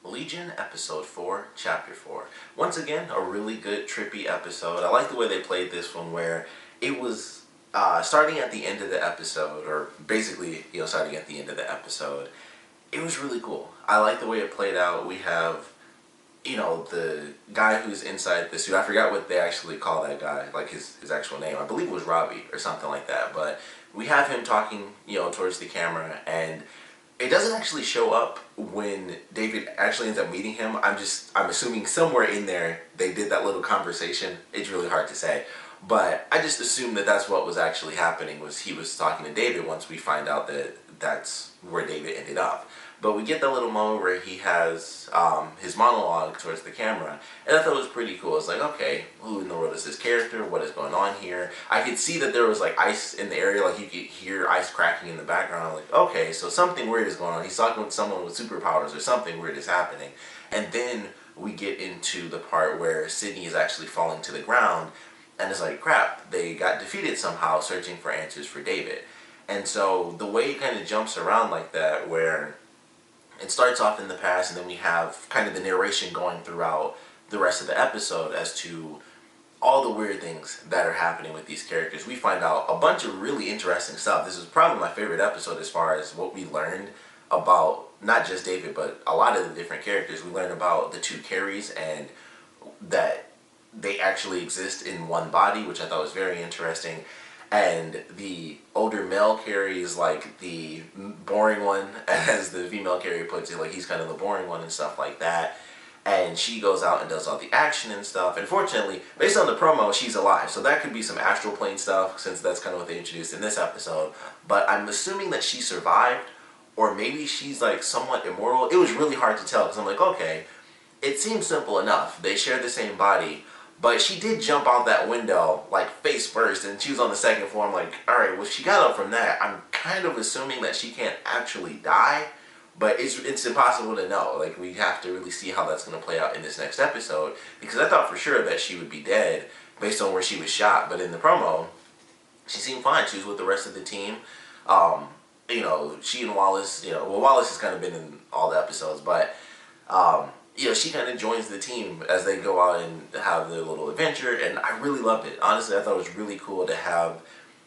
Legion, Episode 4, Chapter 4. Once again, a really good, trippy episode. I like the way they played this one where it was starting at the end of the episode, or basically, starting at the end of the episode. It was really cool. I like the way it played out. We have, the guy who's inside the suit. I forgot what they actually call that guy, like his actual name. I believe it was Robbie or something like that. But we have him talking, towards the camera, and it doesn't actually show up when David actually ends up meeting him. I'm assuming somewhere in there they did that little conversation. It's really hard to say. But I just assumed that that's what was actually happening, was he was talking to David once we find out that that's where David ended up. But we get that little moment where he has his monologue towards the camera, and I thought it was pretty cool. It's like, okay, who in the world is this character? What is going on here? I could see that there was like ice in the area, like you could hear ice cracking in the background. I'm like, okay, so something weird is going on. He's talking with someone with superpowers, or something weird is happening. And then we get into the part where Sydney is actually falling to the ground, and it's like, crap, they got defeated somehow searching for answers for David. And so the way it kind of jumps around like that, where it starts off in the past, and then we have kind of the narration going throughout the rest of the episode as to all the weird things that are happening with these characters. We find out a bunch of really interesting stuff. This is probably my favorite episode as far as what we learned about not just David, but a lot of the different characters. We learned about the two Carries, and that they actually exist in one body, which I thought was very interesting. And the older male Carrie is like the boring one, as the female Carrie puts it, like he's kind of the boring one and stuff like that. And she goes out and does all the action and stuff. And fortunately, based on the promo, she's alive. So that could be some astral plane stuff, since that's kind of what they introduced in this episode. But I'm assuming that she survived, or maybe she's like somewhat immortal. It was really hard to tell, because I'm like, okay, it seems simple enough. They share the same body. But she did jump out that window, like, face first, and she was on the second floor. I'm like, alright, well, if she got up from that, I'm kind of assuming that she can't actually die, but it's impossible to know. Like, we have to really see how that's going to play out in this next episode, because I thought for sure that she would be dead based on where she was shot, but in the promo, she seemed fine. She was with the rest of the team. She and Wallace, Wallace has kind of been in all the episodes, but she kind of joins the team as they go out and have their little adventure, and I really loved it. Honestly, I thought it was really cool to have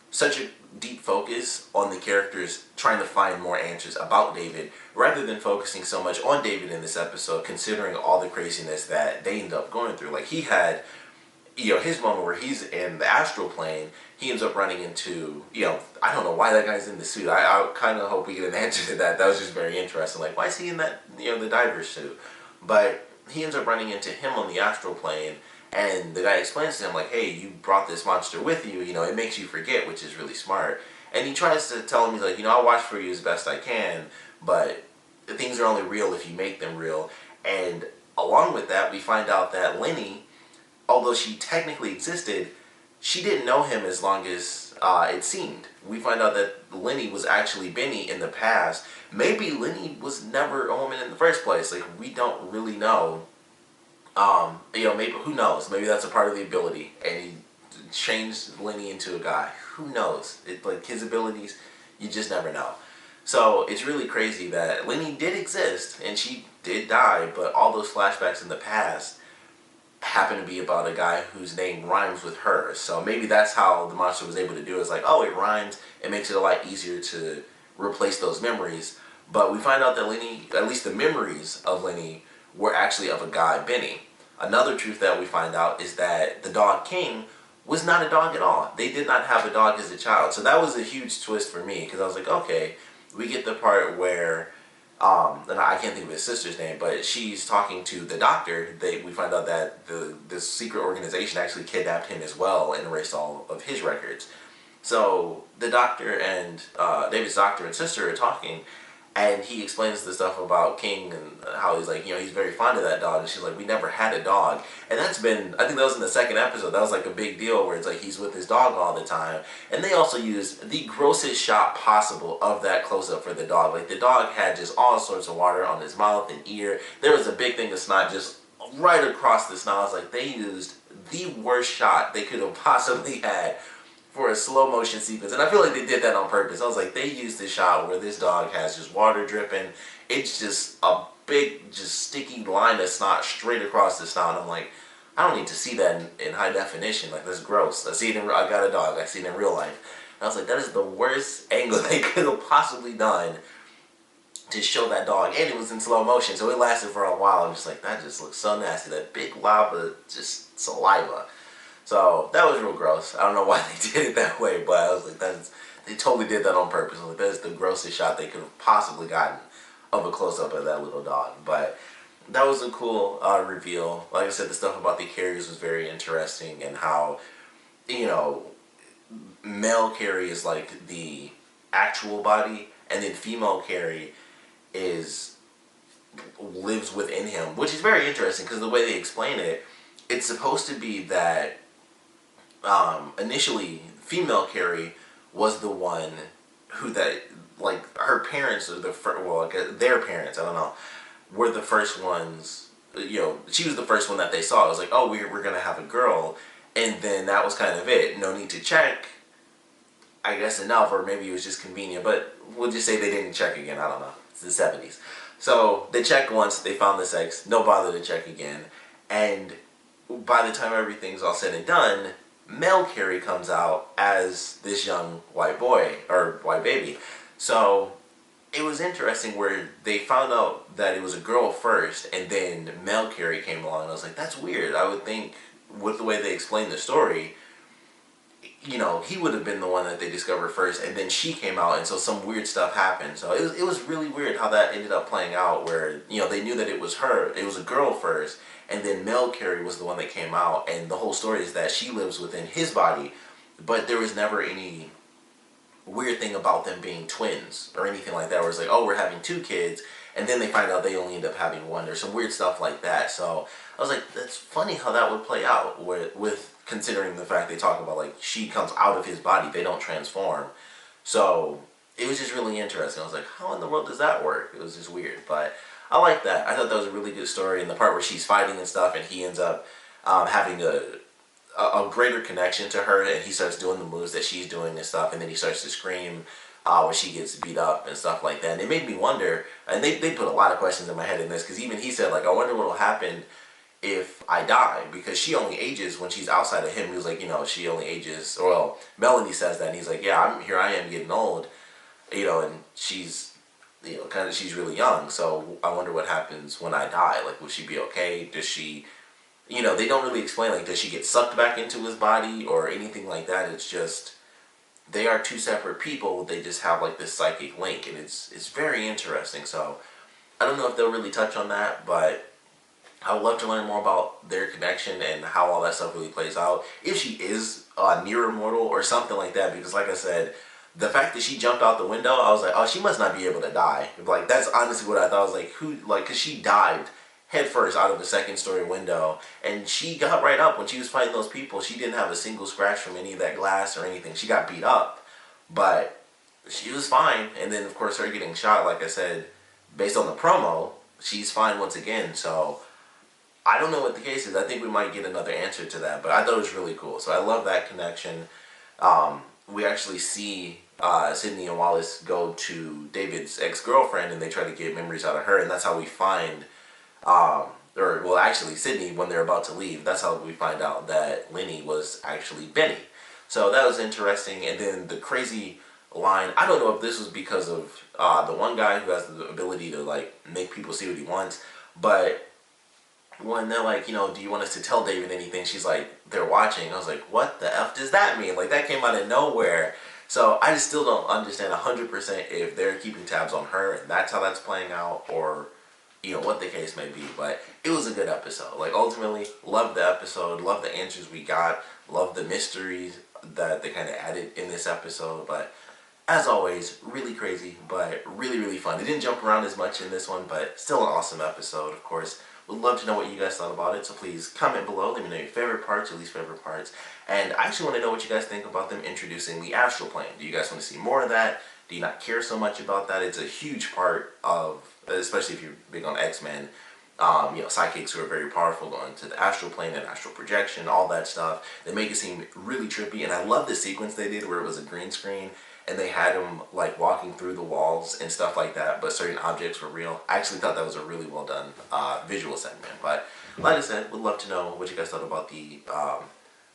such a deep focus on the characters trying to find more answers about David, rather than focusing so much on David in this episode, considering all the craziness that they end up going through. Like, he had, his moment where he's in the astral plane, he ends up running into, I don't know why that guy's in the suit. I kind of hope we get an answer to that. That was just very interesting. Like, why is he in that, the diver's suit? But he ends up running into him on the astral plane, and the guy explains to him, like, hey, you brought this monster with you, it makes you forget, which is really smart. And he tries to tell him, he's like, I'll watch for you as best I can, but things are only real if you make them real. And along with that, we find out that Lenny, although she technically existed, she didn't know him as long as it seemed. We find out that Lenny was actually Benny in the past. Maybe Lenny was never a woman in the first place. Like, we don't really know. Maybe, who knows? Maybe that's a part of the ability, and he changed Lenny into a guy. Who knows? Like, his abilities, you just never know. So it's really crazy that Lenny did exist, and she did die, but all those flashbacks in the past happen to be about a guy whose name rhymes with hers. So maybe that's how the monster was able to do it. It's like, oh, it rhymes. It makes it a lot easier to replace those memories. But we find out that Lenny, at least the memories of Lenny, were actually of a guy, Benny. Another truth that we find out is that the dog King was not a dog at all. They did not have a dog as a child. So that was a huge twist for me, because I was like, okay, we get the part where and I can't think of his sister's name, but she's talking to the doctor. We find out that this secret organization actually kidnapped him as well and erased all of his records. So the doctor and David's doctor and sister are talking, and he explains the stuff about King and how he's like, he's very fond of that dog. And she's like, we never had a dog. And that's been, I think that was in the second episode. That was like a big deal, where it's like he's with his dog all the time. And they also used the grossest shot possible of that close-up for the dog. Like, the dog had just all sorts of water on his mouth and ear. There was a big thing of snot just right across the snout. I was like, they used the worst shot they could have possibly had for a slow motion sequence, and I feel like they did that on purpose. I was like, they used this shot where this dog has just water dripping. It's just a big, just sticky line of snot straight across the snout. I'm like, I don't need to see that in high definition. Like, that's gross. I got a dog. I see it in real life. And I was like, that is the worst angle they could have possibly done to show that dog. And it was in slow motion, so it lasted for a while. I'm just like, that just looks so nasty. That big lava, just saliva. So that was real gross. I don't know why they did it that way, but I was like, they totally did that on purpose. I was like, that is the grossest shot they could have possibly gotten of a close-up of that little dog. But that was a cool reveal. Like I said, the stuff about the Carries was very interesting, and how, you know, male Carrie is like the actual body, and then female Carrie lives within him, which is very interesting because the way they explain it, it's supposed to be that initially female Carrie was the one who, that, like, her parents, or their parents, I don't know, were the first ones, you know, she was the first one that they saw. It was like, oh, we're gonna have a girl, and then that was kind of it. No need to check, I guess, enough, or maybe it was just convenient, but we'll just say they didn't check again. I don't know. It's the 70s. So they checked once, they found the sex, no bother to check again, and by the time everything's all said and done, male Carrie comes out as this young white boy, or white baby. So it was interesting where they found out that it was a girl first, and then male Carrie came along, and I was like, that's weird. I would think, with the way they explained the story, you know, he would have been the one that they discovered first, and then she came out, and so some weird stuff happened. So it was really weird how that ended up playing out, where, you know, they knew that it was her, it was a girl first, and then male Carrie was the one that came out, and the whole story is that she lives within his body, but there was never any weird thing about them being twins or anything like that, where it's like, oh, we're having 2 kids, and then they find out they only end up having 1. There's some weird stuff like that. So I was like, that's funny how that would play out with considering the fact they talk about, like, she comes out of his body, they don't transform. So it was just really interesting. I was like, how in the world does that work? It was just weird, but I like that. I thought that was a really good story, and the part where she's fighting and stuff, and he ends up having a greater connection to her, and he starts doing the moves that she's doing and stuff, and then he starts to scream when she gets beat up and stuff like that. And it made me wonder, and they put a lot of questions in my head in this, because even he said, like, I wonder what will happen if I die, because she only ages when she's outside of him. He was like, you know, she only ages, or, well, Melanie says that, and he's like, yeah, here I am getting old, you know, and she's, you know, kind of, she's really young, so I wonder what happens when I die. Like, will she be okay? Does she, you know, they don't really explain, like, does she get sucked back into his body or anything like that? It's just, they are 2 separate people, they just have, like, this psychic link, and it's very interesting. So I don't know if they'll really touch on that, but I would love to learn more about their connection and how all that stuff really plays out. If she is near immortal or something like that, because like I said, the fact that she jumped out the window, I was like, oh, she must not be able to die. Like, that's honestly what I thought. I was like, who, like, because she dived head first out of the 2nd-story window, and she got right up when she was fighting those people. She didn't have a single scratch from any of that glass or anything. She got beat up, but she was fine. And then, of course, her getting shot, like I said, based on the promo, she's fine once again. So I don't know what the case is. I think we might get another answer to that, but I thought it was really cool. So I love that connection. We actually see Sydney and Wallace go to David's ex-girlfriend, and they try to get memories out of her, and that's how we find, or, well, actually, Sydney, when they're about to leave, that's how we find out that Lenny was actually Benny. So that was interesting. And then the crazy line, I don't know if this was because of the one guy who has the ability to, like, make people see what he wants, but when they're like, you know, do you want us to tell David anything? She's like, they're watching. I was like, what the F does that mean? Like, that came out of nowhere. So I just still don't understand 100% if they're keeping tabs on her and that's how that's playing out, or, you know, what the case may be. But it was a good episode. Like, ultimately, loved the episode, loved the answers we got, loved the mysteries that they kind of added in this episode. But as always, really crazy, but really, really fun. It didn't jump around as much in this one, but still an awesome episode, of course. Would love to know what you guys thought about it, so please comment below. Let me know your favorite parts, your least favorite parts. And I actually want to know what you guys think about them introducing the astral plane. Do you guys want to see more of that? Do you not care so much about that? It's a huge part of, especially if you're big on X-Men, you know, psychics who are very powerful going to the astral plane and astral projection, all that stuff. They make it seem really trippy, and I love the sequence they did where it was a green screen, and they had him like walking through the walls and stuff like that, but certain objects were real. I actually thought that was a really well done visual segment. But like I said, would love to know what you guys thought about the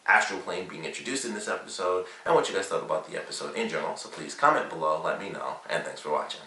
astral plane being introduced in this episode, and what you guys thought about the episode in general. So please comment below, let me know, and thanks for watching.